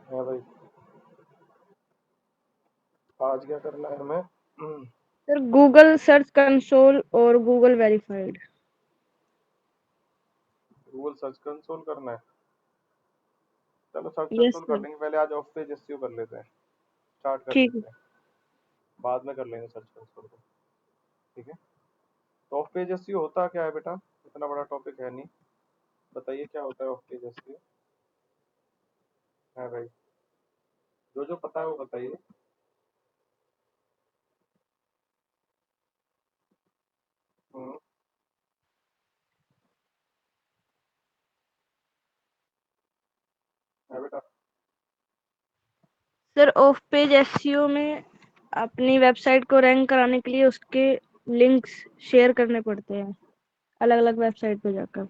हाँ भाई, आज क्या करना है हमें? सर गूगल सर्च कंसोल और Google verified. Google search console करना है। चलो सर्च यस कंसोल कर सर। लेंगे, पहले आज ऑफ पेज एसईओ कर लेते हैं, स्टार्ट कर ठीक है। लेते हैं, बाद में कर लेंगे सर्च कंसोल को। ठीक है। तो ऑफ पेज एसईओ होता क्या है बेटा? इतना बड़ा टॉपिक है नहीं, बताइए क्या होता है ऑफ पेज एसईओ? है भाई, जो जो पता है वो बताइए। हम्म, है बेटा। सर ऑफ पेज एसईओ में अपनी वेबसाइट को रैंक कराने के लिए उसके लिंक्स शेयर करने पड़ते हैं अलग अलग वेबसाइट पे जाकर।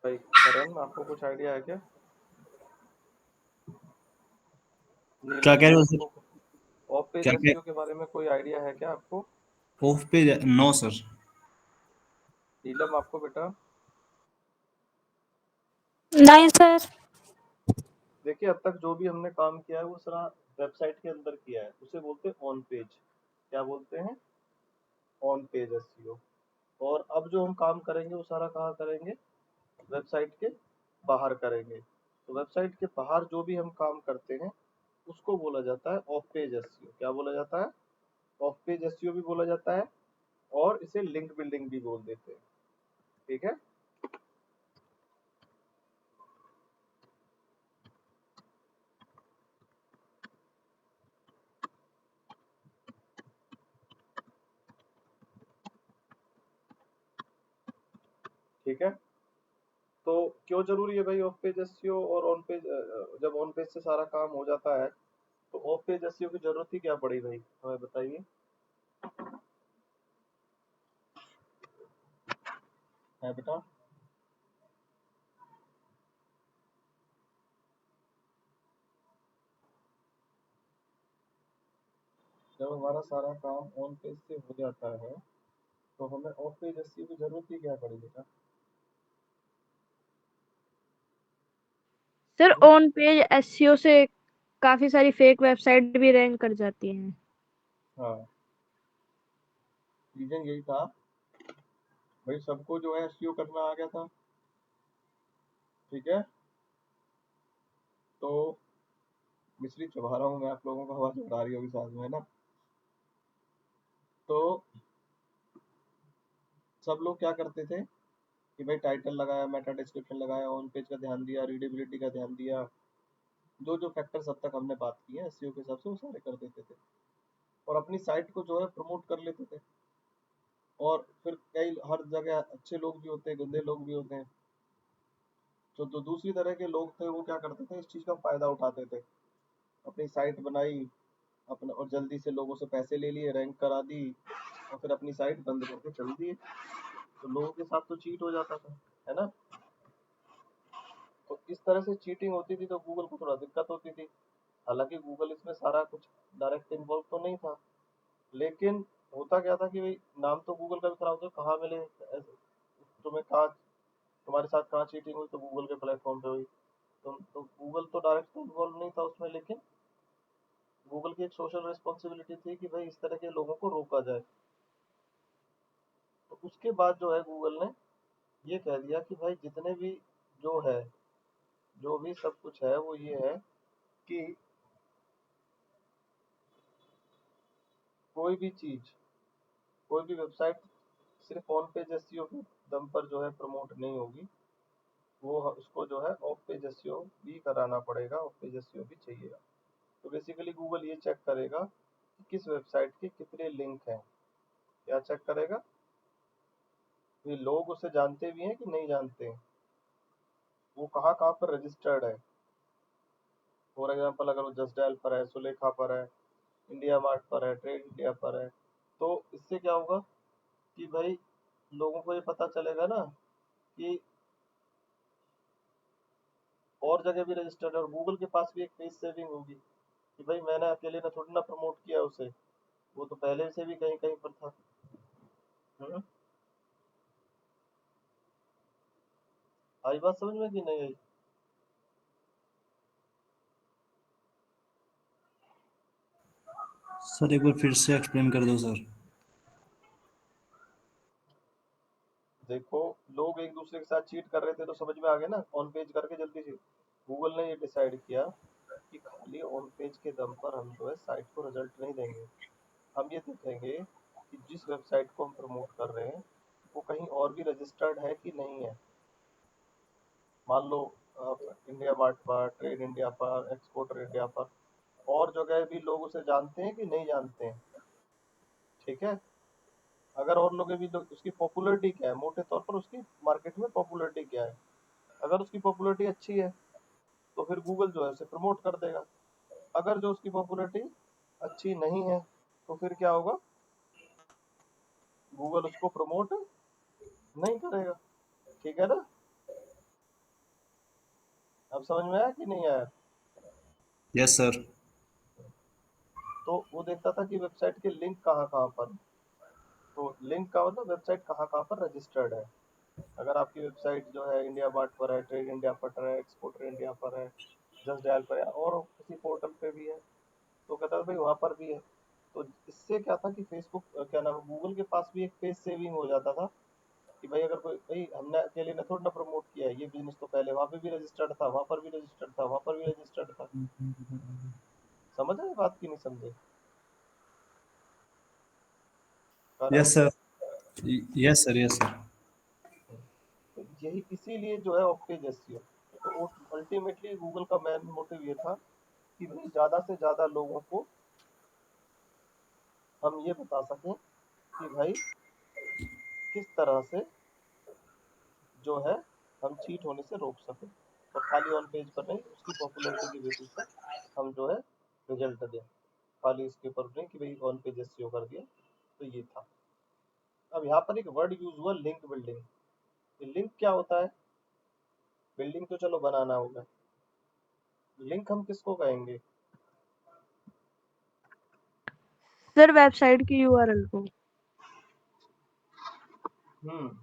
भाई करण, आपको कुछ आइडिया है क्या? क्या नीलम कह जी, रहे हो सर? आपको ऑफ पेज क्या क्या? एसईओ के बारे में कोई आइडिया है क्या आपको? ऑफ पे नो सर। नीलम, आपको बेटा? नहीं सर। देखिए, अब तक जो भी हमने काम किया है वो सारा वेबसाइट के अंदर किया है, उसे बोलते हैं ऑन पेज। क्या बोलते हैं? On page SEO. और अब जो हम काम करेंगे वो सारा कहाँ करेंगे? वेबसाइट के बाहर करेंगे। तो वेबसाइट के बाहर जो भी हम काम करते हैं उसको बोला जाता है ऑफ पेज एसईओ। क्या बोला जाता है? ऑफ पेज एसईओ भी बोला जाता है, और इसे लिंक बिल्डिंग भी बोल देते हैं। ठीक है। ठीक है। तो क्यों जरूरी है भाई ऑफ पेज एसईओ और ऑन पेज? जब ऑन पेज से सारा काम हो जाता है तो ऑफ पेज एसईओ की जरूरत ही क्या पड़ी भाई, हमें बताइए। है बेटा? जब हमारा सारा काम ऑन पेज से हो जाता है तो हमें ऑफ पेज एसईओ की जरूरत ही क्या पड़ी बेटा? Sir hmm? On page SEO से काफी सारी फेक वेबसाइट भी रैंक कर जाती हैं। हाँ, रीजन यही था भाई, सबको जो है एसईओ करना आ गया था। ठीक है। तो मिश्री चबा रहा हूँ मैं, आप लोगों को आवाज आ रही होगी साथ में, है ना? तो सब लोग क्या करते थे कि भाई टाइटल लगाया, मेटा डिस्क्रिप्शन लगाया, ऑन पेज का ध्यान दिया, रीडेबिलिटी का ध्यान दिया, जो जो फैक्टर्स अब तक हमने बात की है एसईओ के हिसाब से वो सारे कर देते थे, और अपनी साइट को जो है प्रमोट कर लेते थे। और फिर कई हर जगह अच्छे लोग भी होते हैं, गंदे लोग भी होते हैं। तो जो दूसरी तरह के लोग थे वो क्या करते थे, इस चीज का फायदा उठाते थे। अपनी साइट बनाई अपना, और जल्दी से लोगों से पैसे ले लिए, रैंक करा दी, और फिर अपनी साइट बंद करके चल दिए। तो लोगों के साथ तो चीट हो जाता था, है ना? तो इस तरह से चीटिंग होती थी तो गूगल को थोड़ा दिक्कत होती थी। हालांकि गूगल इसमें सारा कुछ डायरेक्ट इन्वॉल्व तो नहीं था, लेकिन होता क्या था कि भाई नाम तो गूगल का भी खराब होता, कहाँ मिले तुम्हें, कहाँ तुम्हारे साथ कहाँ चीटिंग हुई, तो गूगल के प्लेटफॉर्म पे हुई। तो गूगल तो डायरेक्ट तो इन्वॉल्व नहीं था उसमें, लेकिन गूगल की एक सोशल रिस्पॉन्सिबिलिटी थी कि भाई इस तरह के लोगों को रोका जाए। तो उसके बाद जो है गूगल ने ये कह दिया कि भाई जितने भी जो है, जो भी सब कुछ है वो ये है कि कोई भी चीज, कोई भी वेबसाइट सिर्फ ऑन पेज एसईओ के दम पर जो है प्रमोट नहीं होगी। वो उसको जो है ऑफ पेज एसईओ भी कराना पड़ेगा, ऑफ पेज एसईओ भी चाहिए। तो बेसिकली गूगल ये चेक करेगा कि किस वेबसाइट के कितने लिंक हैं। क्या चेक करेगा? ये लोग उसे जानते भी हैं कि नहीं जानते हैं, वो कहाँ कहाँ पर रजिस्टर्ड है। फॉर एग्जाम्पल अगर वो जस्ट डायल पर है, सुलेखा पर है, इंडिया मार्ट पर है, ट्रेड इंडिया पर है, तो इससे क्या होगा कि भाई लोगों को ये पता चलेगा ना कि और जगह भी रजिस्टर्ड है, और गूगल के पास भी एक पेज सेविंग होगी कि भाई मैंने अकेले ने थोड़ी ना प्रमोट किया उसे, वो तो पहले से भी कहीं कहीं पर था। हम्म, आई बात समझ में कि नहीं आई? सर एक बार फिर से एक्सप्लेन कर दो सर। देखो, लोग एक दूसरे के साथ चीट कर रहे थे तो समझ में आ गया ना, ऑन पेज करके जल्दी से गूगल ने ये डिसाइड किया कि खाली ऑन पेज के दम पर हम जो है साइट को रिजल्ट नहीं देंगे, हम ये देखेंगे कि जिस वेबसाइट को हम प्रमोट कर रहे हैं वो कहीं और भी रजिस्टर्ड है कि नहीं है। मान लो इंडिया मार्ट पर, ट्रेड इंडिया पर, एक्सपोर्टर इंडिया पर, और जगह भी लोग उसे जानते हैं कि नहीं जानते हैं। ठीक है, अगर और लोग भी उसकी पॉपुलैरिटी क्या है, मोटे तौर पर उसकी मार्केट में पॉपुलैरिटी क्या है, अगर उसकी पॉपुलैरिटी अच्छी है तो फिर गूगल जो है उसे प्रमोट कर देगा। अगर जो उसकी पॉपुलैरिटी अच्छी नहीं है तो फिर क्या होगा, गूगल उसको प्रमोट नहीं करेगा। ठीक है ना, अब समझ में आया कि नहीं आया? Yes sir. तो वो देखता था कि वेबसाइट के लिंक कहाँ कहाँ पर, तो लिंक का मतलब वेबसाइट कहाँ कहाँ पर रजिस्टर्ड है। अगर आपकी वेबसाइट जो है इंडिया मार्ट पर है, ट्रेड इंडिया पर है, एक्सपोर्टर इंडिया पर है, जस्ट डायल पर है, और किसी पोर्टल पे भी है, तो कहता था भाई वहाँ पर भी है। तो इससे क्या था कि फेसबुक क्या नाम है, गूगल के पास भी एक पेज सेविंग हो जाता था कि भाई अगर कोई, भाई हमने अकेले ने थोड़ा ना प्रमोट किया है, ये बिजनेस तो पहले वहाँ पे भी रजिस्टर्ड था, वहाँ पर भी रजिस्टर्ड था, वहाँ पर भी रजिस्टर्ड था। समझ आए बात की नहीं समझे? Karan, yes sir. Yes sir, yes sir. तो यही इसीलिए जो है ऑफ पेज एसईओ, तो अल्टीमेटली गूगल का मेन मोटिव ये था कि भाई ज्यादा से ज्यादा लोगों को हम ये बता सकें कि भाई किस तरह से जो है हम चीट होने से रोक सकें, और खाली ऑन पेज पर नहीं, उसकी पॉपुलैरिटी की बेसिस पर हम जो है रिजल्ट दें, खाली इसके ऊपर नहीं कि भाई ऑन पेज एसईओ कर दिया। तो ये था। अब यहाँ पर एक वर्ड यूज हुआ, लिंक बिल्डिंग। लिंक क्या होता है? बिल्डिंग तो चलो बनाना होगा, लिंक हम किसको कहेंगे? सर वेबसाइट की यूआरएल को।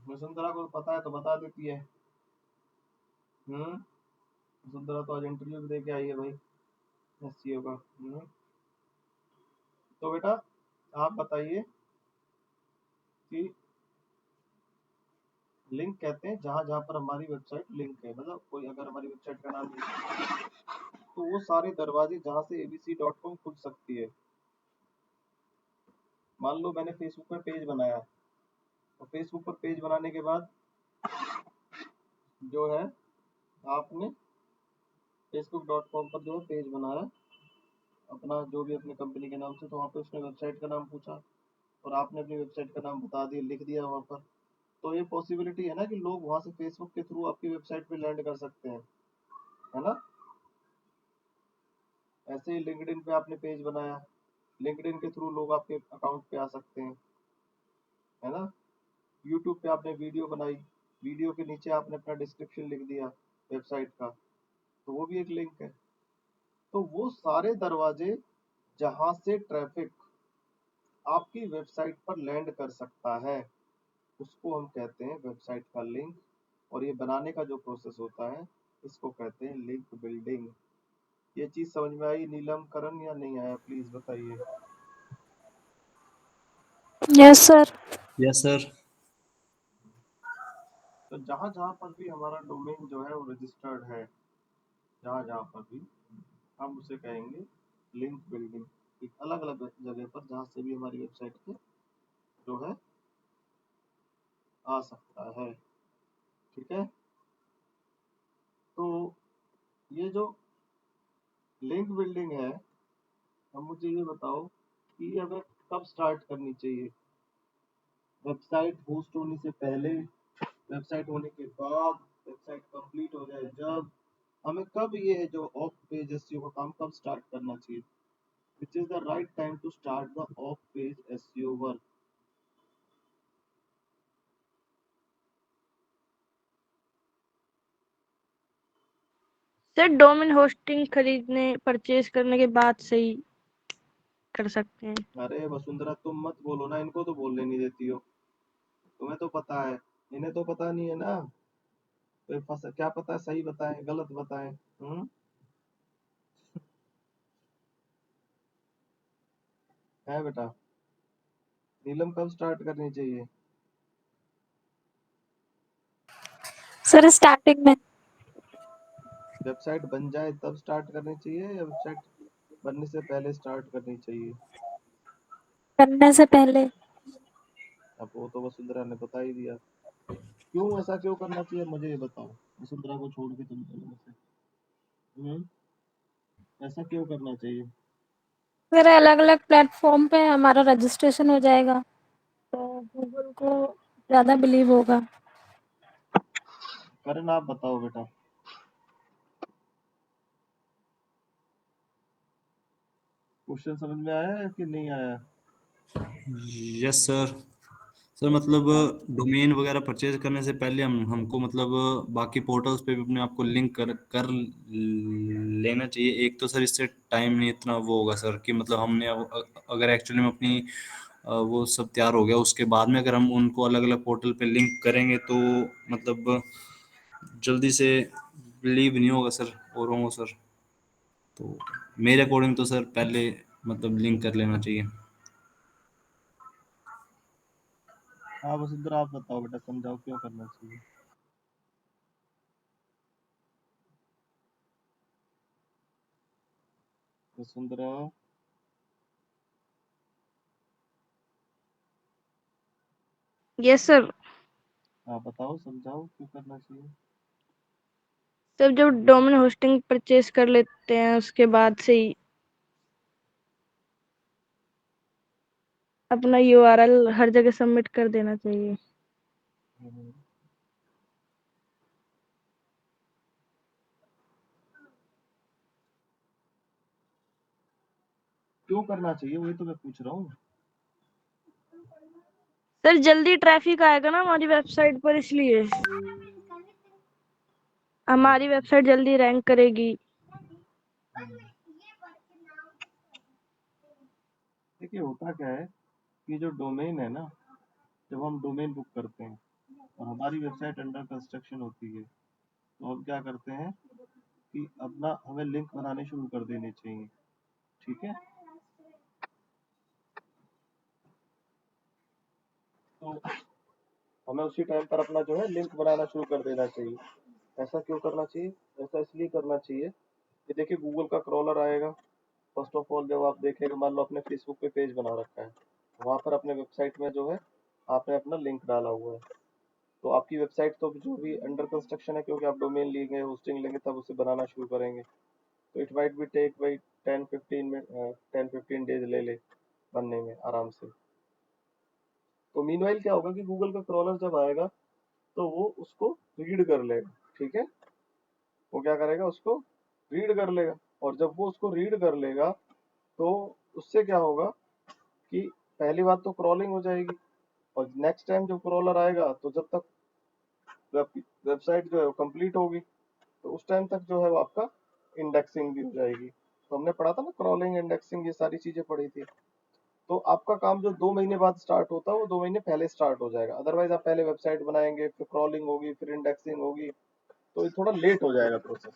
वसुंधरा को पता है तो बता देती है। वसुंधरा तो आज इंटरव्यू भी दे के आई है भाई एसईओ का। तो बेटा आप बताइए कि लिंक कहते हैं जहां जहां पर हमारी वेबसाइट लिंक है, मतलब कोई अगर हमारी वेबसाइट का नाम तो वो सारे दरवाजे जहां से abc.com खुल सकती है। मान लो मैंने फेसबुक पर पेज बनाया, और फेसबुक पर पेज बनाने के बाद जो है आपने facebook.com पर जो है पेज बनाया अपना, जो भी अपने कंपनी के नाम से, तो वहाँ पे उसने वेबसाइट का नाम पूछा और आपने अपनी वेबसाइट का नाम बता दिया, लिख दिया वहाँ पर। तो ये पॉसिबिलिटी है ना कि लोग वहाँ से फेसबुक के थ्रू आपकी वेबसाइट पे लैंड कर सकते हैं, है ना। ऐसे ही लिंक्डइन पे आपने पेज बनाया, लिंक्डइन के थ्रू लोग आपके अकाउंट पे आ सकते हैं, है ना। यूट्यूब पे आपने वीडियो बनाई, वीडियो के नीचे आपने अपना डिस्क्रिप्शन लिख दिया वेबसाइट का, तो वो भी एक लिंक है। तो वो सारे दरवाजे जहां से ट्रैफिक आपकी वेबसाइट पर लैंड कर सकता है उसको हम कहते हैं वेबसाइट का लिंक। और ये बनाने का जो प्रोसेस होता है इसको कहते हैं लिंक बिल्डिंग। ये चीज समझ में आई नीलम, करण, या नहीं आया प्लीज बताइए। Yes sir. Yes sir. तो जहां जहां पर भी हमारा डोमेन जो है वो रजिस्टर्ड है, जहां जहां पर भी हम उसे कहेंगे लिंक बिल्डिंग। एक अलग अलग जगह पर जहां से भी हमारी वेबसाइट पे जो है आ सकता है। ठीक है, तो ये जो लिंक बिल्डिंग है, अब मुझे ये बताओ कि ये हमें कब स्टार्ट करनी चाहिए। वेबसाइट होस्ट होने से पहले, वेबसाइट होने के बाद, वेबसाइट कंप्लीट हो जाए जब, हमें कब ये जो ऑफ पेज एसईओ का काम कब स्टार्ट करना चाहिए, which is the right time to start the off page SEO work. Sir domain hosting खरीदने परचेज करने के बाद से ही कर सकते हैं। अरे वसुंधरा तुम मत बोलो ना, इनको तो बोलने नहीं देती हो, तुम्हें तो पता है, इन्हें तो पता नहीं है ना, तो क्या पता है, सही बताएं गलत बताएं। है बेटा, नीलम कब स्टार्ट करनी चाहिए? सर स्टार्टिंग में। वेबसाइट बन जाए तब स्टार्ट करनी चाहिए या वेबसाइट बनने से पहले स्टार्ट करनी चाहिए? करने से पहले। अब वो तो वसुंधरा ने बता ही दिया, क्यों ऐसा क्यों करना चाहिए मुझे ये बताओ, वसुंधरा को छोड़ के तुम दोनों में से। ऐसा क्यों करना चाहिए? सर अलग अलग प्लेटफॉर्म पे हमारा रजिस्ट्रेशन हो जाएगा तो गूगल को ज्यादा बिलीव होगा। करण आप बताओ बेटा। क्वेश्चन समझ में आया कि नहीं आया? Yes sir. सर मतलब हाँ डोमेन वगैरह परचेज करने से पहले हमको मतलब बाकी पोर्टल्स पे भी अपने आप को लिंक कर कर लेना चाहिए। एक तो सर इससे टाइम नहीं इतना वो होगा सर कि मतलब हमने अगर एक्चुअली में अपनी वो सब तैयार हो गया उसके बाद में अगर हम उनको अलग अलग पोर्टल पे लिंक करेंगे तो मतलब जल्दी से बिलीव नहीं होगा सर औरों को सर। तो मेरे अकॉर्डिंग तो सर पहले मतलब लिंक कर लेना चाहिए। हाँ वसुंधरा आप बताओ बेटा, समझाओ क्यों करना चाहिए। Vasundhara yes sir. आप बताओ, समझाओ क्यों करना चाहिए। सर जब डोमेन होस्टिंग परचेज कर लेते हैं उसके बाद से ही अपना यूआरएल हर जगह सबमिट कर देना चाहिए। हम्म, क्यों करना चाहिए वही तो मैं पूछ रहा हूँ। सर जल्दी ट्रैफिक आएगा ना हमारी वेबसाइट पर, इसलिए हमारी वेबसाइट जल्दी रैंक करेगी। देखिए होता क्या है कि जो डोमेन है ना, जब हम डोमेन बुक करते हैं और हमारी वेबसाइट अंडर कंस्ट्रक्शन होती है, तो हम क्या करते हैं कि अपना हमें लिंक बनाने शुरू कर देने चाहिए। ठीक है, तो हमें उसी टाइम पर अपना जो है लिंक बनाना शुरू कर देना चाहिए। ऐसा क्यों करना चाहिए? ऐसा इसलिए करना चाहिए कि देखिए गूगल का क्रॉलर आएगा। फर्स्ट ऑफ ऑल जब आप देखेंगे, मान लो आपने फेसबुक पे पेज बना रखा है, वहां पर अपने वेबसाइट में जो है आपने अपना लिंक डाला हुआ है, तो आपकी वेबसाइट तो जो भी अंडर कंस्ट्रक्शन है, क्योंकि आप डोमेन लेंगे होस्टिंग लेंगे तब उसे बनाना शुरू करेंगे, तो it might be take by 10-15 days ले ले बनने में आराम से। तो मीनवाइल क्या होगा कि गूगल का क्रॉलर जब आएगा तो वो उसको रीड कर लेगा। ठीक है, वो क्या करेगा, उसको रीड कर लेगा, और जब वो उसको रीड कर लेगा तो उससे क्या होगा कि पहली बात तो क्रॉलिंग हो जाएगी, और नेक्स्ट टाइम जब क्रॉलर आएगा तो जब तक वेबसाइट जो है वो कंप्लीट होगी, तो उस टाइम तक जो है वो आपका इंडेक्सिंग भी हो जाएगी। तो हमने पढ़ा था ना, क्रॉलिंग इंडेक्सिंग ये सारी चीजें पढ़ी थी। तो आपका काम जो 2 महीने बाद स्टार्ट होता है वो 2 महीने पहले स्टार्ट हो जाएगा। अदरवाइज आप पहले वेबसाइट बनाएंगे, फिर क्रॉलिंग होगी, फिर इंडेक्सिंग होगी, तो ये थोड़ा लेट हो जाएगा प्रोसेस।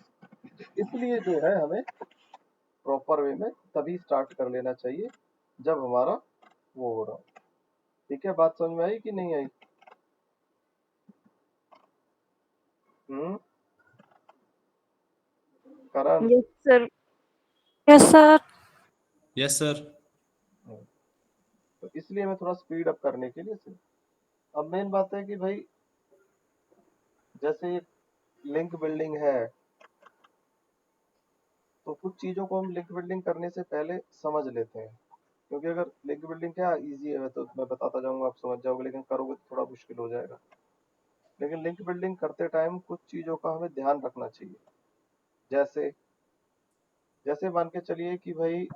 इसलिए जो है हमें प्रॉपर वे में तभी स्टार्ट कर लेना चाहिए जब हमारा वो हो रहा हो। ठीक है, बात समझ में आई कि नहीं आई? हम्म, Karan. Yes sir. Yes sir. Yes sir. तो इसलिए मैं थोड़ा स्पीड अप करने के लिए से। अब मेन बात है कि भाई जैसे ये लिंक बिल्डिंग है, तो कुछ चीजों को हम लिंक बिल्डिंग करने से पहले समझ लेते हैं। क्योंकि अगर लिंक बिल्डिंग क्या इजी है तो मैं बताता जाऊंगा, आप समझ जाओगे, लेकिन करोगे तो थोड़ा मुश्किल हो जाएगा। लेकिन लिंक बिल्डिंग करते टाइम कुछ चीजों का हमें ध्यान रखना चाहिए। जैसे जैसे मान के चलिए कि भाई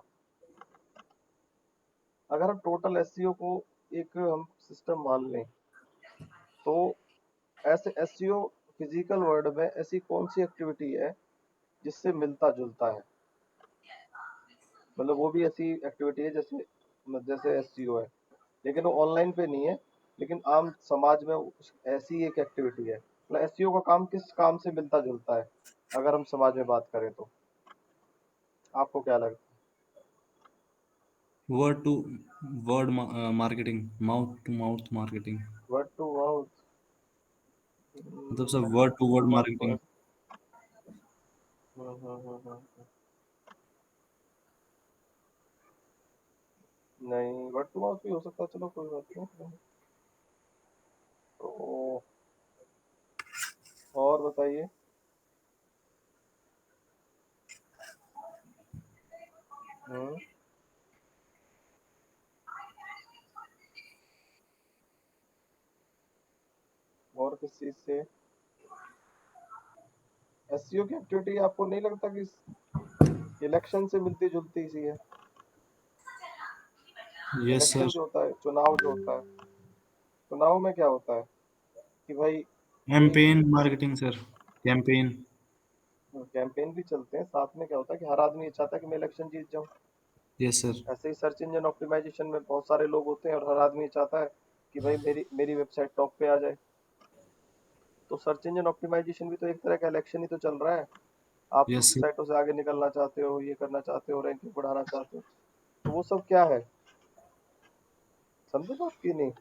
अगर हम टोटल एसईओ को एक हम सिस्टम मान लें, तो ऐसे एसईओ फिजिकल वर्ल्ड में ऐसी कौन सी एक्टिविटी है जिससे मिलता जुलता है, मतलब वो भी ऐसी एक्टिविटी है जैसे जैसे एसईओ है, लेकिन वो ऑनलाइन पे नहीं है, लेकिन आम समाज में ऐसी एक एक्टिविटी है। मतलब एसईओ का काम किस काम से मिलता जुलता है अगर हम समाज में बात करें तो आपको क्या लगता word to word marketing, mouth to mouth marketing, है? Word to mouth. मतलब sir word word to to word mouth तो मार्केटिंग। नहीं, वर्ड टू माउथ भी हो सकता है, चलो कोई बात नहीं। तो और बताइए। हम्म और किस चीज से एसईओ की एक्टिविटी आपको नहीं लगता कि इलेक्शन से मिलती जुलती सी है? Yes election sir. जो होता है, चुनाव जो होता है, चुनाव में क्या होता है कि भाई कोई campaign marketing sir, campaign. Campaign भी चलते हैं, साथ में क्या होता है कि हर आदमी ये चाहता है कि मैं इलेक्शन जीत जाऊं। Yes sir. ऐसे ही सर्च इंजन ऑप्टिमाइजेशन में बहुत सारे लोग होते हैं और हर आदमी चाहता है कि भाई मेरी मेरी वेबसाइट टॉप पे आ जाए। तो सर्च इंजन ऑप्टिमाइजेशन भी तो एक तरह का इलेक्शन ही तो चल रहा है। आप यस दूसरी सर। साइटों से आगे निकलना चाहते हो, ये करना चाहते हो, रैंकिंग बढ़ाना चाहते हो, तो वो सब क्या है, समझे बात की नहीं?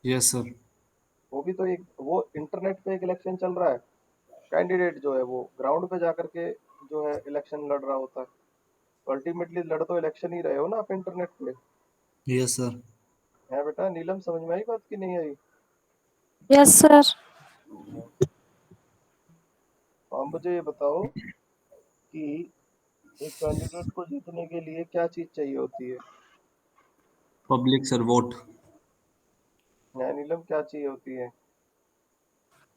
Yes sir. वो भी तो एक, वो इंटरनेट पे एक इलेक्शन चल रहा है। कैंडिडेट जो है वो ग्राउंड पे जाकर के जो है इलेक्शन लड़ रहा होता है। अल्टीमेटली लड़ तो इलेक्शन ही रहे हो ना आप इंटरनेट पे। Yes sir. है बेटा, नीलम समझ में आई बात की नहीं आई? Yes sir. तो आप मुझे ये बताओ कि एक कैंडिडेट को जीतने के लिए क्या चीज चाहिए होती है? Public sir, vote. है नीलम, क्या चाहिए होती है?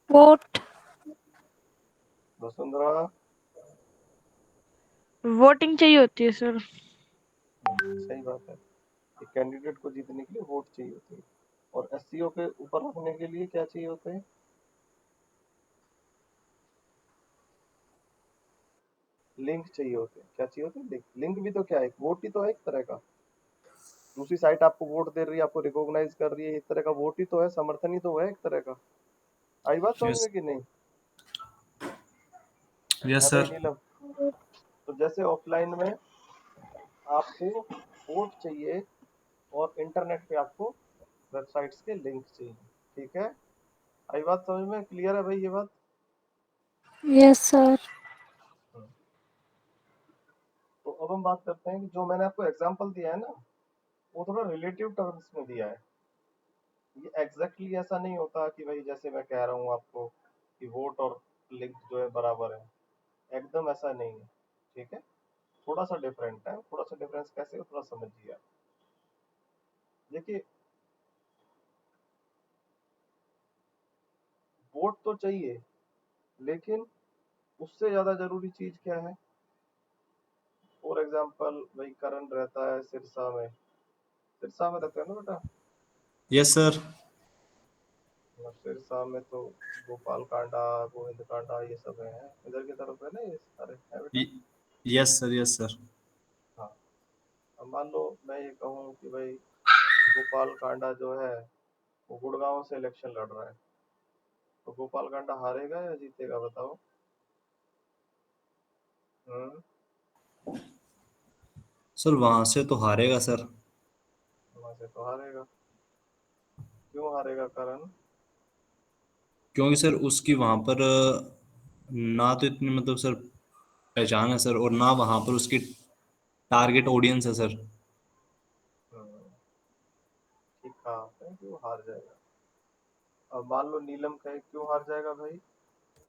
वोट। वसुंधरा? वोटिंग चाहिए होती है सर। सही बात है। एक कैंडिडेट को जीतने के लिए वोट चाहिए होती है। और एससीओ के ऊपर रखने के लिए क्या चाहिए होते हैं? लिंक चाहिए होते हैं। क्या चाहिए होते हैं? लिंक। लिंक भी तो क्या है, वोट ही तो है एक तरह का। दूसरी साइट आपको वोट दे रही है, आपको रिकॉग्नाइज कर रही है, एक तरह का वोट ही तो है, समर्थन ही तो है एक तरह का। आई बात समझ यस। में कि नहीं? है यस भाई सर। नीलम? तो जैसे ऑफलाइन में आपको वोट चाहिए और इंटरनेट पे आपको वेबसाइट्स के लिंक चाहिए। ठीक है, आई बात समझ में? क्लियर है भाई ये बात? Yes sir. तो अब हम बात करते हैं कि जो मैंने आपको एग्जांपल दिया है ना, वो थोड़ा रिलेटिव टर्म्स में दिया है। ये एग्जैक्टली ऐसा नहीं होता कि भाई जैसे मैं कह रहा हूँ आपको कि वोट और लिंक जो है बराबर है, एकदम ऐसा नहीं है। ठीक है, थोड़ा सा डिफरेंट है। थोड़ा सा डिफरेंस कैसे है थोड़ा समझिए आप। देखिए, वोट तो चाहिए, लेकिन उससे ज्यादा जरूरी चीज क्या है? फॉर एग्जाम्पल भाई करण रहता है सिरसा में, सिरसा में रहते हैं ना बेटा? Yes sir. मतलब सिरसा में तो गोपाल कांडा, गोविंद कांडा, ये सब है इधर की तरफ है ना, ये सारे है बेटा। Yes sir. Yes sir. हाँ, अब मान लो मैं ये कहूँ कि भाई गोपाल कांडा जो है वो गुड़गांव से इलेक्शन लड़ रहा है, तो गोपाल कांडा हारेगा या जीतेगा बताओ? हम्म सर वहां से तो हारेगा सर। वहां से तो हारेगा। क्यों हारेगा करण? क्योंकि सर उसकी वहां पर ना तो इतनी मतलब सर पहचान है सर, और ना वहां पर उसकी टारगेट ऑडियंस है सर। हम्म, ठीक कहा आपने कि वो हार जाएगा। अब मान लो नीलम कहे क्यों हार जाएगा भाई,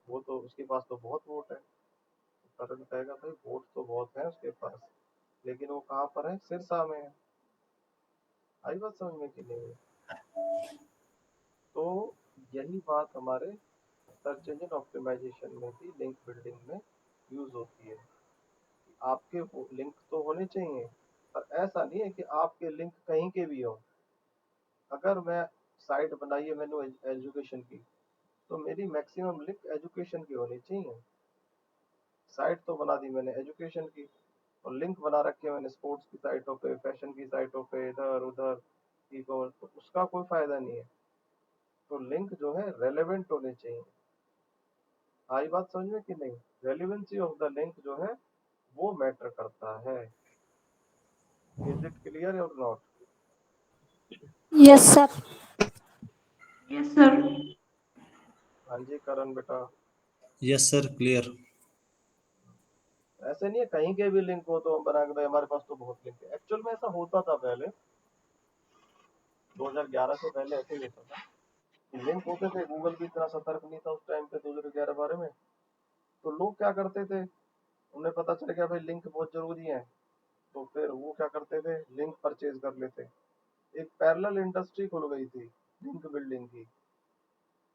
वो तो उसके पास तो बहुत वोट है। तो करण कहेगा भाई वोट तो बहुत है उसके पास, लेकिन वो कहाँ पर है, सिरसा में है। आई बात समझ में कि नहीं? तो यही बात हमारे सर्च इंजन ऑप्टिमाइजेशन में भी लिंक बिल्डिंग में यूज होती है। आपके लिंक तो होने चाहिए, पर ऐसा नहीं है कि आपके लिंक कहीं के भी हो। अगर मैं साइट बनाई है मैंने एजुकेशन की, तो मेरी मैक्सिमम लिंक एजुकेशन की होनी चाहिए। साइट तो बना दी मैंने एजुकेशन की, और लिंक बना रखे मैंने स्पोर्ट्स की साइटों पे, फैशन की साइटों पे, इधर उधर ई कॉमर्स, तो उसका कोई फायदा नहीं है। तो लिंक जो है रेलेवेंट होने चाहिए। आई बात समझ में कि नहीं? रेलिवेंसी ऑफ द लिंक जो है वो मैटर करता है। इज इट क्लियर और not? Yes sir. Yes sir. हाँ जी करण बेटा। Yes sir, clear. ऐसे नहीं है कहीं के भी लिंक हो तो हम बना के भाई हमारे पास तो बहुत लिंक है। एक्चुअल में ऐसा होता था पहले, 2011 से पहले ऐसे ही होता था कि लिंक होते थे। गूगल भी इतना सतर्क नहीं था उस टाइम पे 2011-12 में। तो लोग क्या करते थे, उन्हें पता चल गया भाई लिंक बहुत जरूरी है, तो फिर वो क्या करते थे, लिंक परचेज कर लेते। एक पैरेलल इंडस्ट्री खुल गई थी लिंक बिल्डिंग की,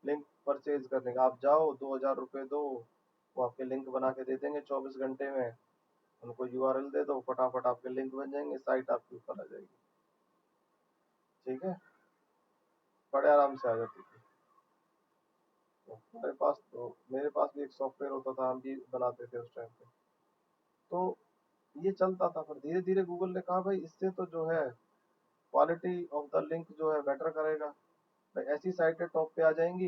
लिंक परचेज करने का। आप जाओ 2000 रुपये दो, वो आपके लिंक बना के दे देंगे 24 घंटे में। उनको यूआरएल दे दो, फटाफट आपके लिंक बन जाएंगे, साइट आपके ऊपर आ जाएगी। ठीक है, बड़े आराम से आ जाती थी। तो हमारे पास तो, मेरे पास भी एक सॉफ्टवेयर होता था, हम भी बनाते थे उस टाइम पे। तो ये चलता था, पर धीरे धीरे गूगल ने कहा भाई इससे तो जो है क्वालिटी ऑफ द लिंक जो है बेटर करेगा। भाई ऐसी साइटें टॉप पे आ जाएंगी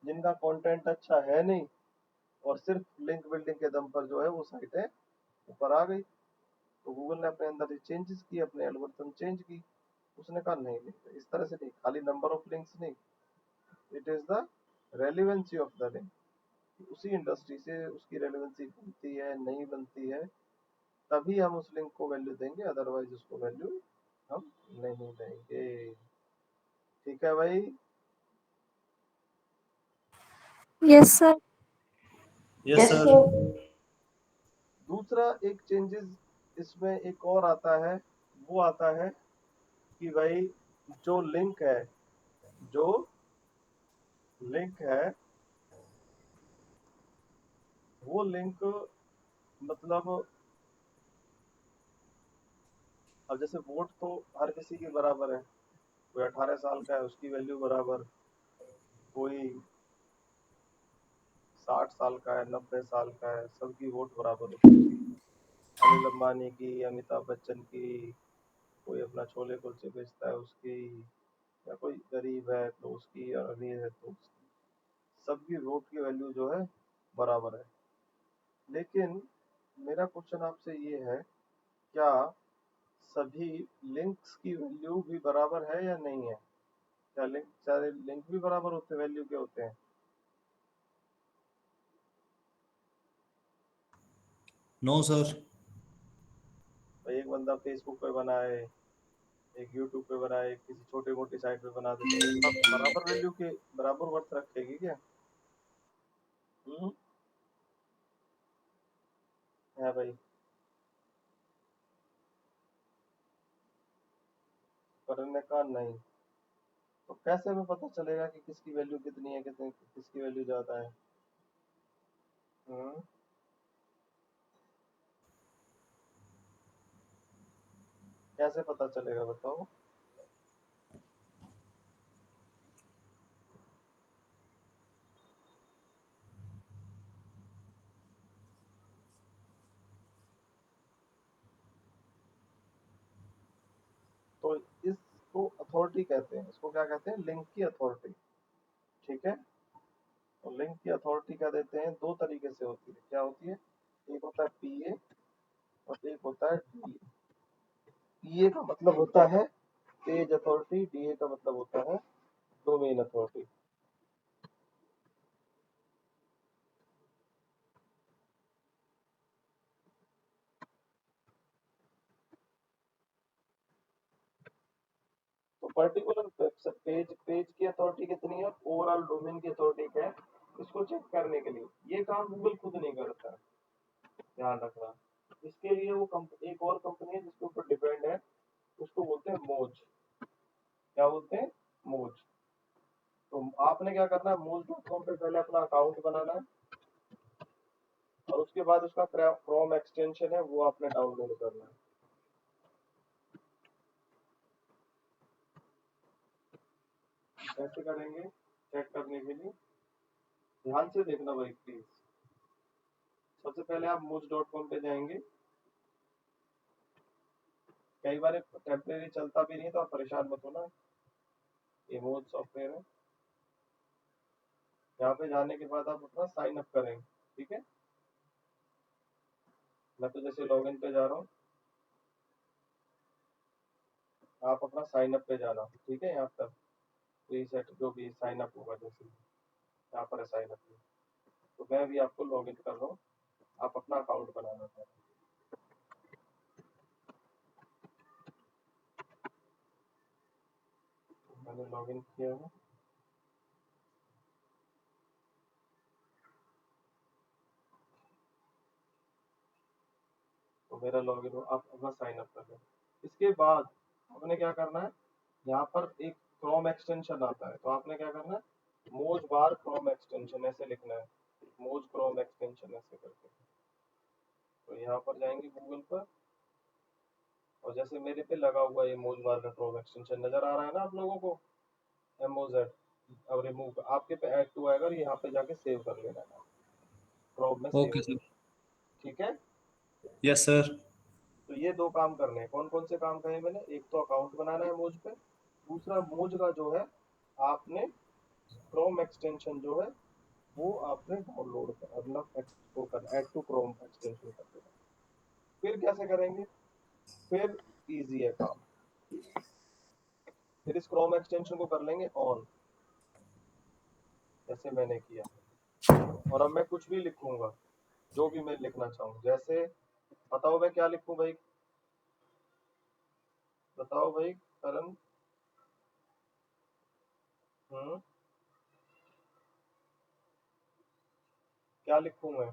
जिनका कंटेंट अच्छा है नहीं, और सिर्फ लिंक बिल्डिंग के दम पर जो है वो साइटें ऊपर आ गई। तो गूगल ने अपने अंदर चेंजेस किए, अपने एल्गोरिथम चेंज की। उसने कहा नहीं नहीं, इस तरह से नहीं, खाली नंबर ऑफ लिंक्स नहीं, it is the relevancy of the link. उसी इंडस्ट्री से उसकी रेलिवेंसी बनती है नहीं बनती है, तभी हम उस लिंक को वैल्यू देंगे, अदरवाइज उसको वैल्यू हम नहीं देंगे। ठीक है भाई? Yes sir. Yes sir. दूसरा एक चेंजेस इसमें एक और आता है, वो आता है कि भाई जो लिंक है, जो लिंक है वो लिंक मतलब, अब जैसे वोट तो हर किसी के बराबर है, कोई 18 साल का है उसकी वैल्यू बराबर, कोई 60 साल का है, 90 साल का है, सबकी वोट बराबर होती है। अनिल अंबानी की, अमिताभ बच्चन की, कोई अपना छोले कुलचे बेचता है उसकी, या कोई गरीब है तो उसकी, और अमीर है तो उसकी, सबकी वोट की वैल्यू जो है बराबर है। लेकिन मेरा क्वेश्चन आपसे ये है, क्या सभी लिंक्स की वैल्यू भी बराबर है या नहीं है? क्या लिंक, सारे लिंक भी बराबर होते हैं, वैल्यू के होते हैं? No sir. भाई एक बंदा फेसबुक पे बनाए, एक यूट्यूब पे बनाए, एक किसी छोटी मोटी साइट पे बना दे, तो वो सब बराबर वैल्यू के बराबर वर्थ रखेगी क्या? हम्म, है भाई? पर उन्होंने कहा नहीं। तो कैसे हमें पता चलेगा कि किसकी वैल्यू कितनी है, कितनी किसकी वैल्यू ज्यादा है? हम्म, कैसे पता चलेगा बताओ? तो इसको अथॉरिटी कहते हैं, इसको क्या कहते हैं, लिंक की अथॉरिटी। ठीक है, तो लिंक की अथॉरिटी क्या देते हैं, दो तरीके से होती है। क्या होती है? एक होता है पीए और एक होता है डीए। पीए का मतलब होता है पेज अथॉरिटी, डीए का मतलब होता है डोमेन अथॉरिटी। तो पर्टिकुलर पेज पेज की अथॉरिटी कितनी है, ओवरऑल डोमेन की अथॉरिटी क्या है, इसको चेक करने के लिए ये काम गूगल खुद नहीं करता है, ध्यान रखना। इसके लिए वो एक और कंपनी है तो आपने क्या करना है, moz.com पे पहले अपना अकाउंट बनाना है और उसके बाद उसका क्रोम एक्सटेंशन है वो आपने डाउनलोड करना है। कैसे करेंगे चेक करने के लिए ध्यान से देखना भाई प्लीज। सबसे पहले आप moz.com पे जाएंगे। कई बार टेम्परेरी चलता भी नहीं तो आप परेशान मत होना, ये मोज सॉफ्टवेयर है। यहाँ पे जाने के बाद आप अपना साइन अप करेंगे, ठीक है। मैं तो जैसे लॉगिन पे जा रहा हूँ, आप अपना साइन अप पे जाना, ठीक है। यहाँ पर रीसेट जो भी साइन अप होगा, जैसे यहाँ पर साइन अप, तो मैं भी आपको लॉगिन कर रहा हूँ, आप अपना अकाउंट बनाना है। मैंने लॉगिन किया है, तो मेरा लॉगिन हो, आप अपना साइन अप कर लें। इसके बाद आपने क्या करना है, यहाँ पर एक क्रोम एक्सटेंशन आता है, तो आपने क्या करना है, मोज बार क्रोम एक्सटेंशन ऐसे लिखना है, मोज क्रोम एक्सटेंशन ऐसे करके। तो यहाँ पर जाएंगे गूगल पर, और जैसे मेरे पे लगा हुआ ये मोज बार का क्रोम एक्सटेंशन नजर आ रहा है ना आप लोगों को, MOZ। अब रिमूव आपके पे ऐड टू आएगा, यहाँ पे जाके सेव कर लेना है, क्रोम में सेव ओके हो सर। जाएगा, ठीक है। Yes sir. तो ये दो काम करने हैं। कौन कौन से काम कहे मैंने, एक तो अकाउंट बनाना है मोज पे, दूसरा मोज का जो है आपने क्रोम एक्सटेंशन जो है वो आपने डाउनलोड कर, मतलब वो कर ऐड टू क्रोम एक्सटेंशन कर देना। फिर कैसे करेंगे, फिर इजी है काम। फिर इस क्रोम एक्सटेंशन को कर लेंगे ऑन, जैसे मैंने किया। और अब मैं कुछ भी लिखूंगा, जो भी मैं लिखना चाहूँ, जैसे बताओ मैं क्या लिखूं भाई, बताओ भाई करण। हम्म, क्या लिखूं मैं,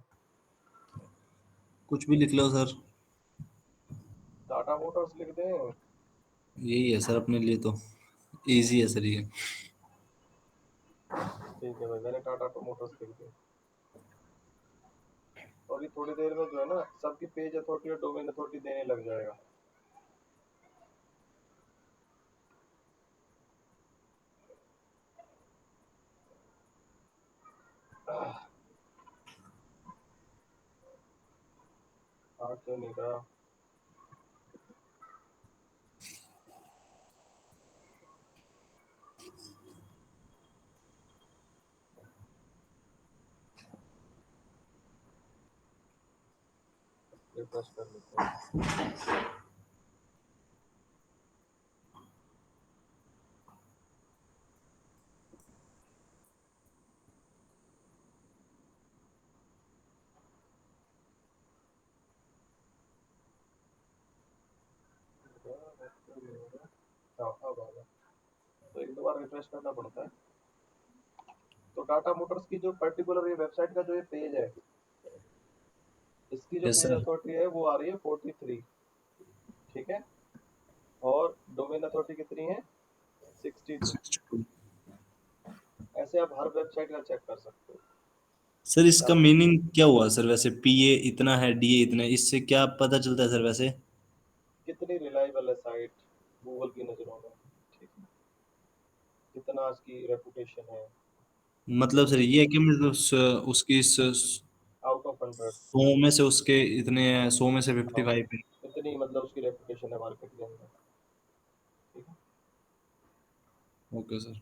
कुछ भी लिख लो सर। टाटा मोटर्स लिख दें। यही है सर अपने लिए तो, इजी है सर ये। ठीक है भाई, मैंने टाटा मोटर्स लिख दिया। और ये थोड़ी देर में जो है ना सबकी पेज अथॉरिटी और डोमेन अथॉरिटी देने लग जाएगा। क्यों नहीं रहा, रिफ्रेश कर लेते हैं। हाँ अब आ गया, तो एक दो बार रिफ्रेश करना पड़ता है। तो टाटा मोटर्स की जो पर्टिकुलर ये वेबसाइट का जो ये पेज है, इसकी जो यस पेज सर। अथॉरिटी है वो आ रही है 43, ठीक है। और डोमेन अथॉरिटी कितनी है, 62। ऐसे आप हर वेबसाइट का चेक कर सकते हो। सर इसका चाहे मीनिंग क्या हुआ सर वैसे, पीए इतना है डीए इतना है, इससे क्या पता चलता है सर वैसे? कितनी रिलायबल है साइट गूगल की नज़रों में, ठीक है, कितना उसकी रेपुटेशन है, मतलब सर ये है कि मतलब उसकी आउट ऑफ 100। 100 में से उसके इतने हैं, 100 में से हाँ, 55 है। इतनी मतलब उसकी रेपुटेशन है मार्केट के अंदर, ठीक है। Okay sir.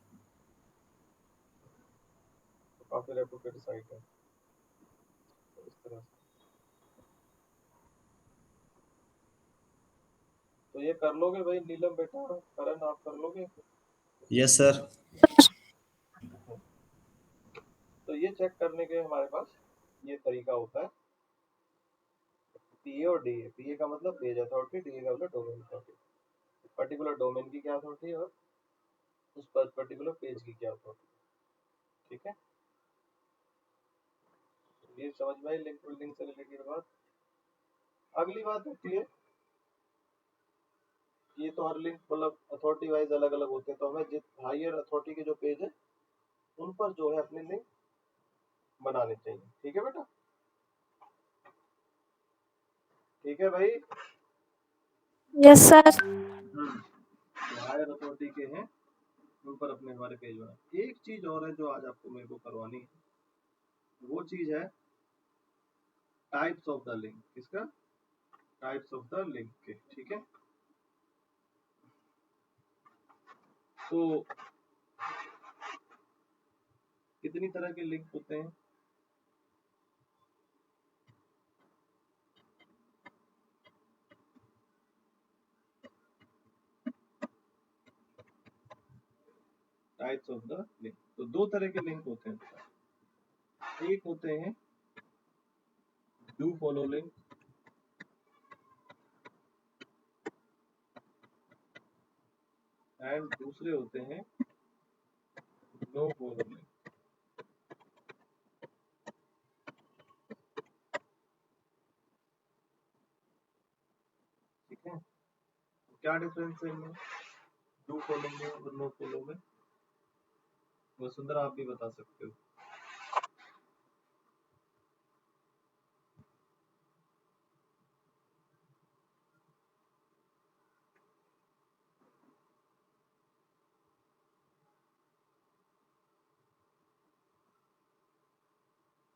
तो काफी रेपुटेड साइट है, तो इस तरह से। तो ये कर लोगे भाई नीलम बेटा, करण आप कर लोगे। Yes sir. तो ये चेक करने के हमारे पास ये तरीका होता है, पीए और डीए। पीए का मतलब पेज अथॉरिटी, डीए का मतलब डोमेन अथॉरिटी। पर्टिकुलर डोमेन की क्या अथॉरिटी और उस पर पर्टिकुलर पेज की क्या अथॉरिटी, ठीक है। ये समझ में आई लिंक बिल्डिंग से रिलेटेड बात। अगली बात होती है, ये तो हर लिंक मतलब अथॉरिटी वाइज अलग अलग होते हैं, तो हमें जित हायर अथॉरिटी के जो पेज है उन पर जो है अपने लिंक बनाने चाहिए। ठीक है बेटा, ठीक है भाई। Yes sir. हायर अथॉरिटी के हैं उन पर अपने हमारे पेज बना। एक चीज और है जो आज आपको मेरे को करवानी है, वो चीज है टाइप्स ऑफ द लिंक। किसका? टाइप्स ऑफ द लिंक के। ठीक है, तो कितनी तरह के लिंक होते हैं? टाइप्स ऑफ द लिंक, तो दो तरह के लिंक होते हैं। एक होते हैं डू फॉलो लिंक, एंड दूसरे होते हैं नो फॉलो लिंक। ठीक है, क्या डिफरेंस है इनमें, डू फॉलो में और नो फॉलो में? वसुंधरा आप भी बता सकते हो।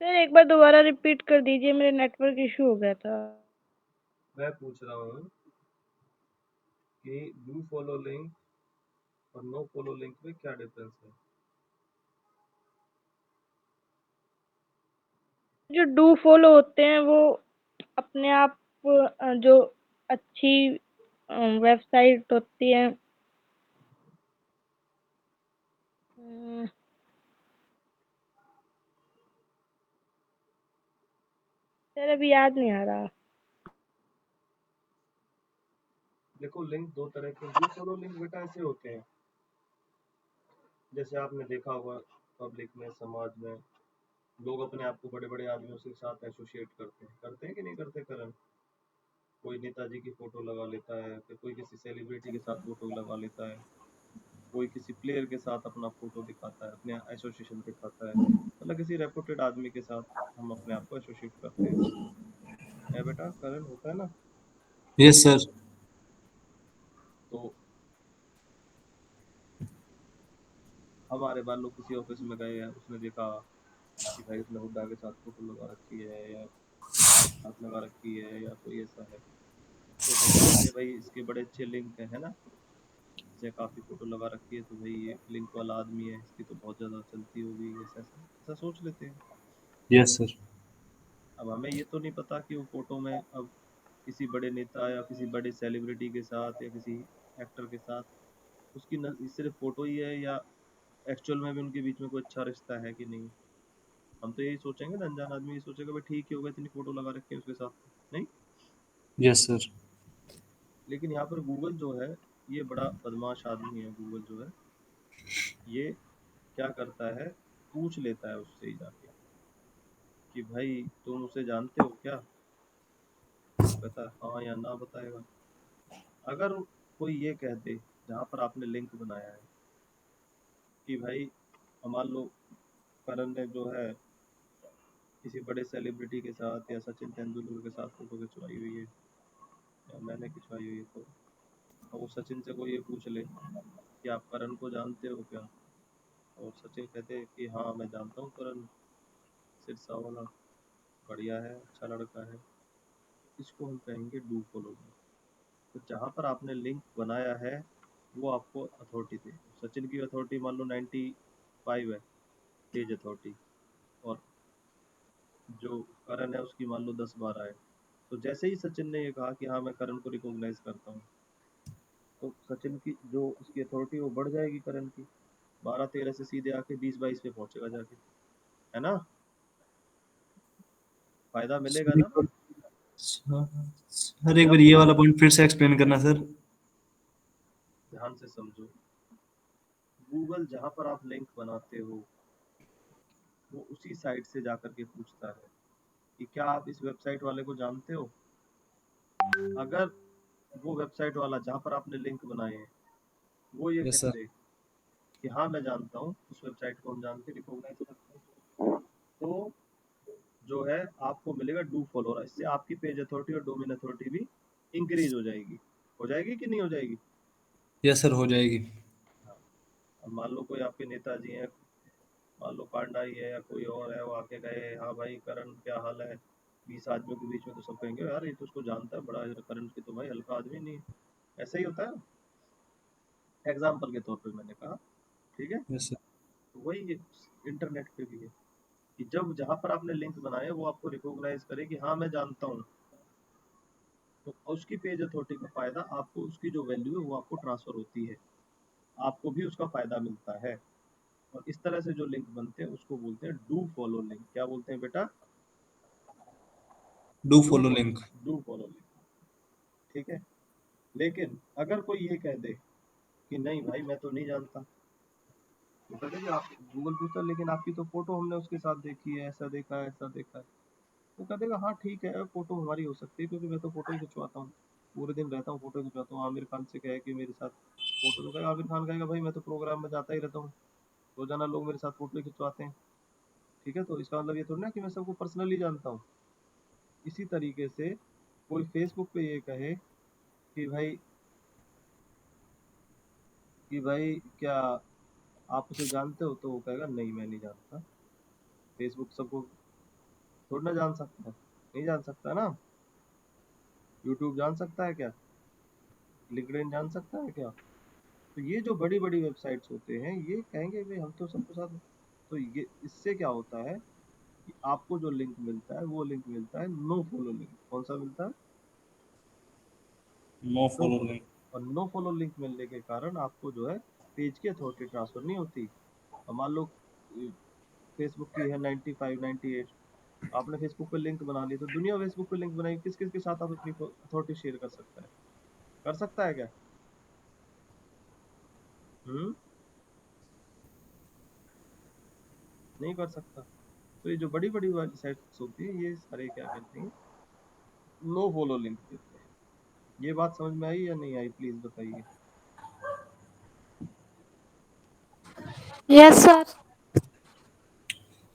सर एक बार दोबारा रिपीट कर दीजिए, मेरे नेटवर्क इशू हो गया था। मैं पूछ रहा हूँ कि डू फॉलो लिंक और नो फॉलो लिंक में क्या डिफरेंस है? जो डू फॉलो होते हैं वो अपने आप जो अच्छी वेबसाइट होती है, सर अभी याद नहीं आ रहा। देखो, लिंक दो तरह के। डू फॉलो लिंक बेटा ऐसे होते हैं, जैसे आपने देखा होगा पब्लिक में, समाज में लोग अपने आप को बड़े बड़े आदमियों के साथ एसोसिएट करते हैं कि नहीं करते? करण, कोई नेताजी की फोटो लगा लेता है, फिर कोई किसी सेलिब्रिटी के साथ फोटो लगा लेता है, कोई किसी प्लेयर के साथ अपना फोटो दिखाता है, अपने एसोसिएशन दिखाता है, मतलब किसी रेपुटेड आदमी के साथ हम अपने आप को एसोसिएट करते हैं। है बेटा करण, होता है ना? Yes sir. तो हमारे मान लो किसी ऑफिस में गए हैं, उसने देखा कि भाई उसने हुड्डा के साथ फोटो लगा रखी है या साथ लगा रखी है या कोई ऐसा है, तो हम कहेंगे भाई इसके बड़े अच्छे लिंक है ना, इसने काफी फोटो लगा रखी है, तो भाई ये लिंक वाला आदमी है, इसकी तो बहुत ज्यादा चलती होगी, ऐसा ऐसा ऐसा सोच लेते हैं। Yes sir. अब हमें ये तो नहीं पता कि वो फोटो में अब किसी बड़े नेता या किसी बड़े सेलिब्रिटी के साथ या किसी एक्टर के साथ उसकी सिर्फ फोटो ही है या एक्चुअल में भी उनके बीच में कोई अच्छा रिश्ता है कि नहीं। हम तो यही सोचेंगे ना, अनजान आदमी ये सोचेगा भाई ठीक ही होगा, इतनी फोटो लगा रखी है उसके साथ, नहीं? Yes sir. लेकिन यहाँ पर गूगल जो है, ये बड़ा बदमाश आदमी है। गूगल जो है ये क्या करता है, पूछ लेता है उससे ही जाके कि भाई तुम उसे जानते हो क्या? वो कहता है हाँ या ना बताएगा। अगर कोई ये कह दे जहाँ पर आपने लिंक बनाया है कि भाई मान लो करण ने जो है किसी बड़े सेलिब्रिटी के साथ या सचिन तेंदुलकर के साथ फोटो खिंचवाई हुई है या मैंने खिंचवाई हुई है, तो अब वो सचिन से कोई ये पूछ ले कि आप करण को जानते हो क्या, और सचिन कहते कि हाँ मैं जानता हूँ करण, सिरसा वाला, बढ़िया है, अच्छा लड़का है, इसको हम कहेंगे डू फॉलो। तो जहाँ पर आपने लिंक बनाया है वो आपको अथॉरिटी दे। सचिन की अथॉरिटी मान लो 95 है, पेज अथॉरिटी, और जो करण है उसकी मान लो 10-12 है। तो जैसे ही सचिन ने ये कहा कि हाँ मैं करण को रिकॉग्नाइज करता हूँ, तो सचिन की जो उसकी अथॉरिटी वो बढ़ जाएगी करण की, 12-13 से सीधे आके 20-22 पे पहुंचेगा जाके, है ना? फायदा मिलेगा सर ना? एक बार सर एक बार जब ये वाला पॉइंट फिर से एक्सप्लेन करना सर। ध्यान से समझो, गूगल जहाँ पर आप लिंक बनाते हो वो उसी साइट से जाकर के पूछता है कि क्या आप इस वेबसाइट वाले को जानते हो। अगर वो वेबसाइट वाला जहाँ पर आपने लिंक बनाए हैं वो ये यस कह सर। दे कि हाँ मैं जानता हूँ, उस वेबसाइट को हम जान के रिकॉग्नाइज करते हैं, तो जो है आपको मिलेगा डू फॉलो। इससे आपकी पेज अथॉरिटी और डोमेन अथॉरिटी भी इंक्रीज हो जाएगी कि नहीं हो जाएगी? यस सर, हो जाएगी। हाँ। अब मान लो कोई आपके नेताजी हैं, मान लो पांडा ही है या कोई और है, वो आके गए, हाँ भाई करण क्या हाल है, 20 आदमियों के बीच में, तो सब कहेंगे यार ये तो उसको जानता है, बड़ा करण की तो भाई हल्का आदमी नहीं है। ऐसा ही होता है, एग्जाम्पल के तौर पे मैंने कहा, ठीक है। Yes sir. तो वही इंटरनेट पे भी है कि जब जहाँ पर आपने लिंक बनाया वो आपको रिकॉग्नाइज करे कि हाँ मैं जानता हूँ, तो उसकी पेज अथॉरिटी का फायदा आपको, उसकी जो वैल्यू है वो आपको ट्रांसफर होती है, आपको भी उसका फायदा मिलता है। और इस तरह से जो लिंक बनते हैं उसको बोलते हैं डू फॉलो लिंक। क्या बोलते हैं बेटा? Do do follow follow, link. Do follow link, ठीक है। लेकिन अगर कोई ये कह दे कि नहीं भाई मैं तो नहीं जानता, तो कहते कि आप, गूगल पूछता लेकिन आपकी तो फोटो हमने उसके साथ देखी है, ऐसा देखा है, ऐसा देखा है, तो कह देगा हाँ ठीक है फोटो हमारी हो सकती है, क्योंकि मैं तो फोटो ही खिंचवाता हूँ, पूरे दिन रहता हूँ फोटो ही खिंचवाता हूँ। आमिर खान से कहे कि मेरे साथ फोटो, तो कहेगा, आमिर खान कहेगा भाई मैं तो प्रोग्राम में जाता ही रहता हूँ, रोजाना लोग मेरे साथ फोटो ही खिंचवाते हैं, ठीक है। तो इसका मतलब ये थोड़ी ना कि मैं सबको पर्सनली जानता हूँ। इसी तरीके से कोई फेसबुक पे ये कहे कि भाई, क्या आप उसे जानते हो, तो वो कहेगा नहीं मैं नहीं जानता। फेसबुक सबको थोड़ी ना जान सकता है, नहीं जान सकता ना। यूट्यूब जान सकता है क्या? लिंक्डइन जान सकता है क्या? तो ये जो बड़ी बड़ी वेबसाइट्स होते हैं ये कहेंगे भाई हम तो सबके साथ। तो ये इससे क्या होता है कि आपको जो लिंक मिलता है वो लिंक मिलता है नो फॉलो लिंक। कौन सा मिलता है? No no follow follow. Link. और नो फॉलो लिंक मिलने के कारण आपको जो है पेज की अथॉरिटी ट्रांसफर नहीं होती। अब मान लो फेसबुक की है 95 98, आपने फेसबुक पे लिंक बना ली, तो दुनिया फेसबुक पे लिंक बनाई, किस किस के साथ आप अपनी अथॉरिटी शेयर कर सकता है? कर सकता है क्या? हम्म, नहीं कर सकता। तो ये जो बड़ी बड़ी वाली साइट्स होती है ये सारे क्या कहते हैं, नो फॉलो लिंक देते हैं। ये बात समझ में आई या नहीं आई, प्लीज बताइए। Yes sir.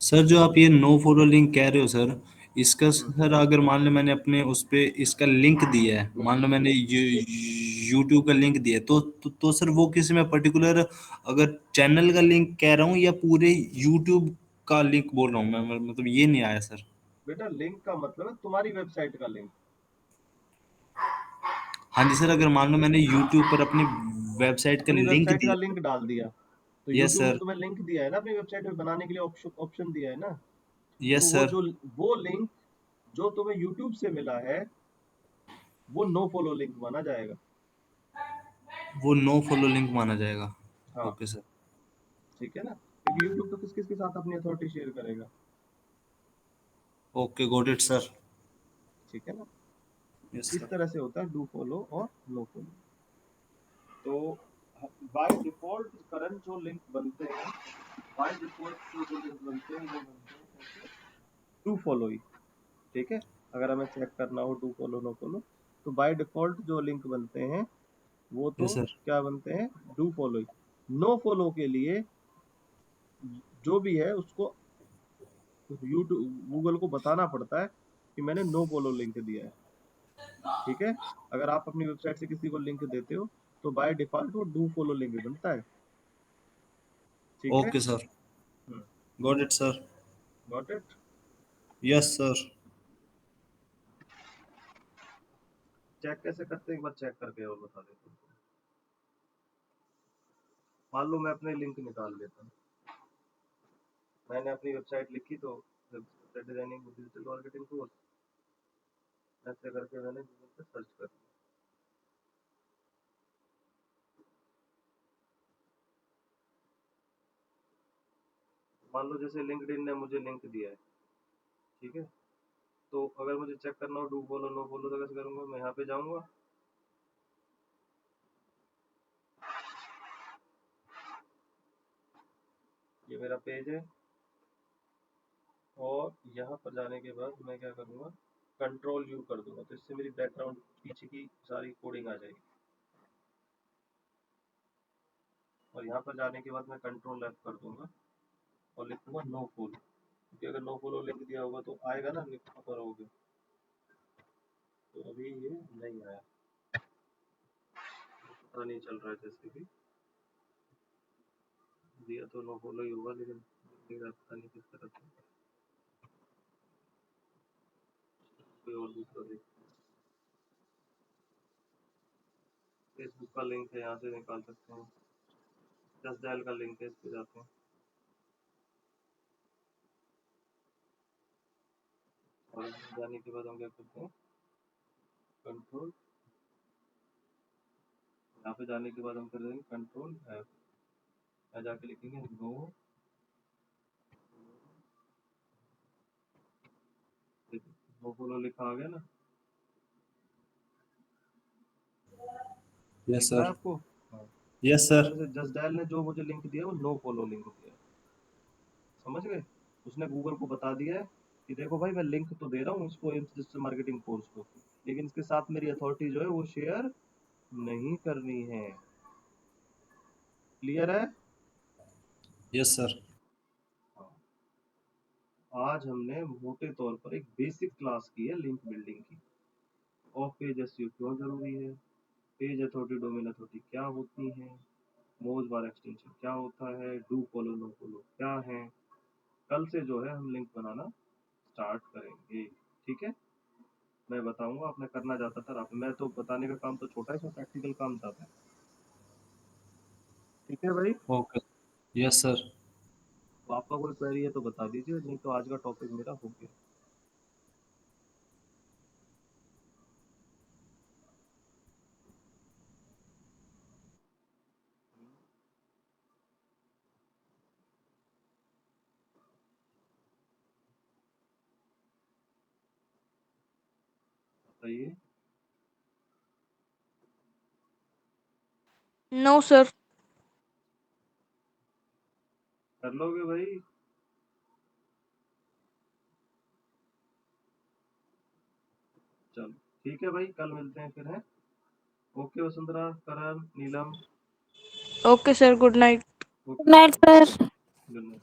सर जो आप ये नो फॉलो लिंक कह रहे हो सर, इसका हम्म, सर अगर मान लो मैंने अपने उस पे इसका लिंक दिया है, मान लो मैंने यूट्यूब का लिंक दिया है, तो सर वो किसी में पर्टिकुलर अगर चैनल का लिंक कह रहा हूँ या पूरे यूट्यूब का लिंक बोल रहा हूँ मैं, मतलब ये नहीं आया सर। बेटा लिंक का मतलब है तुम्हारी वेबसाइट का लिंक। हाँ जी सर, अगर मान लो मैंने यूट्यूब पर अपनी वेबसाइट का अपनी लिंक वेबसाइट का दिया। लिंक डाल दिया, तो यस यूट्यूब ने सर। तुम्हें लिंक दिया है ना अपनी वेबसाइट पे बनाने के लिए, ऑप्शन ऑप्शन दिया है ना। तो यस सर। वो लिंक जो तुम्हें यूट्यूब से मिला है वो नो फॉलो लिंक माना जाएगा। वो नो फॉलो लिंक माना जाएगा। हाँ, ओके सर। ठीक है ना, क्योंकि यूट्यूब तो किस किस के साथ अपनी अथॉरिटी शेयर करेगा। Okay, got it sir. ठीक है ना। यस इस सर। तरह से होता है डू फॉलो और नो फॉलो। तो बाय डिफॉल्ट करंट जो लिंक बनते हैं, बाय डिफॉल्ट जो लिंक बनते हैं वो बनते हैं डू फॉलो ही, ठीक है। अगर हमें चेक करना हो डू फॉलो नो फॉलो, तो बाय डिफॉल्ट जो लिंक बनते हैं वो तो यस सर। क्या बनते हैं, डू फॉलो ही। नो फॉलो के लिए जो भी है उसको यूट्यूब गूगल को बताना पड़ता है कि मैंने नो फॉलो लिंक दिया है, ठीक है। अगर आप अपनी वेबसाइट से किसी को लिंक देते हो तो बाय डिफॉल्ट वो डू फॉलो लिंक बनता है, ठीक है। Okay sir. Got it sir. Got it. Yes sir. Check कैसे करते हैं, एक बार चेक करके और बता देता हूँ। मान लो मैं अपने लिंक निकाल लेता हूँ, मैंने अपनी वेबसाइट लिखी तो website designing digital marketing course, ऐसे करके मैंने गूगल पे सर्च कर लिया। मान लो जैसे लिंक्डइन ने मुझे लिंक दिया है, ठीक है। तो अगर मुझे चेक करना हो डू फॉलो नो फॉलो तो कैसे करूंगा, मैं यहाँ पे जाऊंगा, ये मेरा पेज है, और यहाँ पर जाने के बाद मैं क्या करूँगा, कंट्रोल यू कर दूंगा, तो इससे मेरी बैकग्राउंड पीछे की सारी कोडिंग आ जाएगी। और यहाँ पर जाने के बाद मैं कंट्रोल F कर दूंगा और लिखूंगा नो फॉलो, क्योंकि अगर नो फॉलो लिख दिया होगा तो आएगा ना अपर हो गया, तो अभी ये नहीं आया, पता नहीं चल रहा है, जैसे भी दिया तो नो फॉलो ही होगा, लेकिन पता नहीं किस तरह से, कोई और दूसरा देख, फेसबुक का लिंक है, यहाँ से निकाल सकते हैं, जस्ट डायल का लिंक है, इस पे जाते हैं और जाने के बाद हम क्या करते हैं, कंट्रोल, यहाँ पे जाने के बाद हम कर देंगे कंट्रोल F, यहाँ जाके लिखेंगे नो, नो फॉलो लिखा आ गया ना, यस दिख रहा है सर। आपको? हाँ, यस सर। उसमें से जस्ट डायल ने जो मुझे लिंक दिया वो नो फॉलो लिंक दिया, समझ गए? उसने गूगल को बता दिया है कि देखो भाई मैं लिंक तो दे रहा हूँ इसको, डिजिटल मार्केटिंग कोर्स को, लेकिन इसके साथ मेरी अथॉरिटी जो है वो शेयर नहीं करनी है। क्लियर है? Yes sir. हाँ। आज हमने मोटे तौर पर एक बेसिक क्लास की है लिंक बिल्डिंग की, ऑफ पेज एसईओ क्यों जरूरी है, पेज अथॉरिटी, डोमेन अथॉरिटी क्या होती है, मोज बार एक्सटेंशन क्या होता है, डू फॉलो नो फॉलो क्या है। कल से जो है हम लिंक बनाना स्टार्ट करेंगे, ठीक है? मैं बताऊंगा, आपने करना जाता था, आप मैं तो बताने का काम तो छोटा है, इसमें प्रैक्टिकल काम ज्यादा है, ठीक है भाई? ओके। Yes sir. तो आपका कोई क्वेरी है तो बता दीजिए, नहीं तो आज का टॉपिक मेरा हो गया। बताइए। No sir. कर लोगे भाई? चलो ठीक है भाई, कल मिलते हैं फिर, है? Okay Vasundhara, Karan, Neelam, okay sir, good night. Okay, good night sir. Good night.